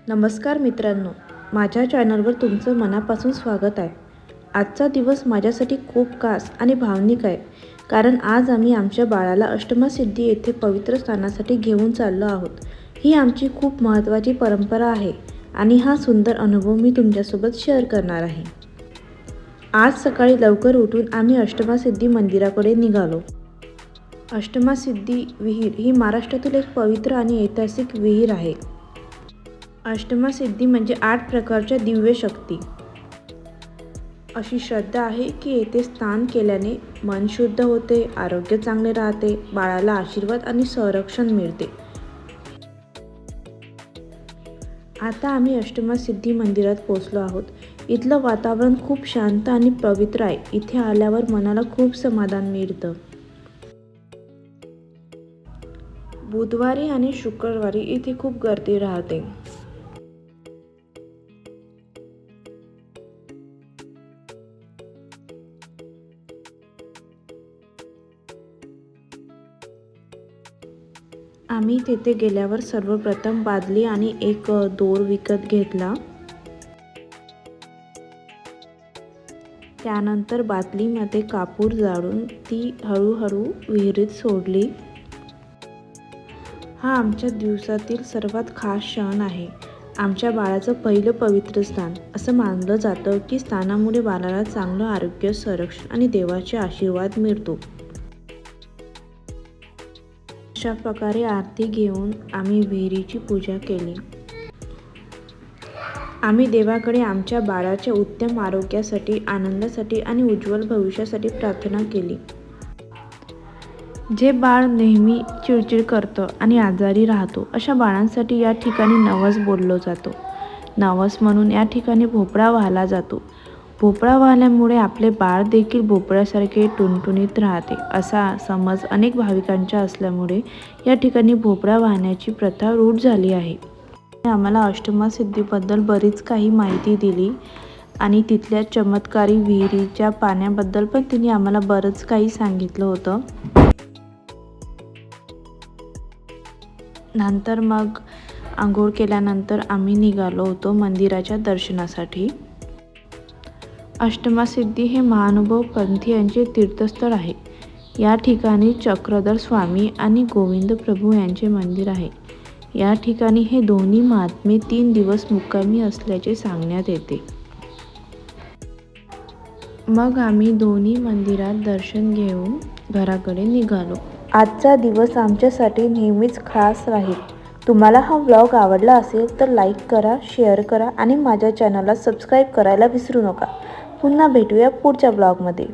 नमस्कार मित्रांनो, माझ्या चॅनलवर तुमचं मनापासून स्वागत आहे. आजचा दिवस माझ्यासाठी खूप खास आणि भावनिक आहे, कारण आज आम्ही आमच्या बाळाला अष्टमासिद्धी येथे पवित्र स्थानासाठी घेऊन चाललो आहोत. ही आमची खूप महत्त्वाची परंपरा आहे आणि हा सुंदर अनुभव मी तुमच्यासोबत शेअर करणार आहे. आज सकाळी लवकर उठून आम्ही अष्टमासिद्धी मंदिराकडे निघालो. अष्टमासिद्धी विहीर ही महाराष्ट्रातील एक पवित्र आणि ऐतिहासिक विहीर आहे. अष्टमासिद्धी म्हणजे 8 प्रकारच्या दिव्य शक्ती. अशी श्रद्धा आहे की येथे स्नान केल्याने मन शुद्ध होते, आरोग्य चांगले राहते, बाळाला आशीर्वाद आणि संरक्षण मिळते. आता आम्ही अष्टमासिद्धी मंदिरात पोहोचलो आहोत. इथलं वातावरण खूप शांत आणि पवित्र आहे. इथे आल्यावर मनाला खूप समाधान मिळतं. बुधवारी आणि शुक्रवारी इथे खूप गर्दी राहते. आम्ही तेथे गेल्यावर सर्वप्रथम बादली आणि एक दोर विकत घेतला. त्यानंतर बादलीमध्ये कापूर जाळून ती हळूहळू विहिरीत सोडली. हा आमच्या दिवसातील सर्वात खास क्षण आहे. आमच्या बाळाचं पहिलं पवित्र स्नान. असं मानलं जातं की स्नानामुळे बाळाला चांगलं आरोग्य, संरक्षण आणि देवाचे आशीर्वाद मिळतो. अशा प्रकारे आरती घेऊन आम्ही विहिरीची पूजा केली. आम्ही देवाकडे आमच्या बाळाच्या उत्तम आरोग्यासाठी, आनंदासाठी आणि उज्ज्वल भविष्यासाठी प्रार्थना केली. जे बाळ नेहमी चिडचिड करतं आणि आजारी राहतो, अशा बाळांसाठी या ठिकाणी नवस बोललो जातो. नवस म्हणून या ठिकाणी भोपळा वाहला जातो. भोपळा वाहल्यामुळे आपले बाळ देखील भोपळ्यासारखे टुणटुणीत राहते, असा समज अनेक भाविकांचा असल्यामुळे या ठिकाणी भोपळा वाहण्याची प्रथा रूढ झाली आहे. आम्हाला अष्टमासिद्धीबद्दल बरीच काही माहिती दिली आणि तिथल्या चमत्कारी विहिरीच्या पाण्याबद्दल पण तिने आम्हाला बरंच काही सांगितलं होतं. नंतर मग आंघोळ केल्यानंतर आम्ही निघालो होतो मंदिराच्या दर्शनासाठी. अष्टमासिद्धी हे महानुभव पंथीयांचे तीर्थस्थळ आहे. या ठिकाणी चक्रधर स्वामी आणि गोविंद प्रभू यांचे मंदिर आहे. या ठिकाणी हे दोन्ही महात्मे 3 दिवस मुक्कामी असल्याचे सांगण्यात येते. मग आम्ही दोन्ही मंदिरात दर्शन घेऊन घराकडे निघालो. आजचा दिवस आमच्यासाठी नेहमीच खास राहील. तुम्हाला हा व्लॉग आवडला असेल तर लाईक करा, शेअर करा आणि माझ्या चॅनलला सबस्क्राईब करायला विसरू नका. पुन्हा भेटूया पुढच्या व्लॉगमध्ये.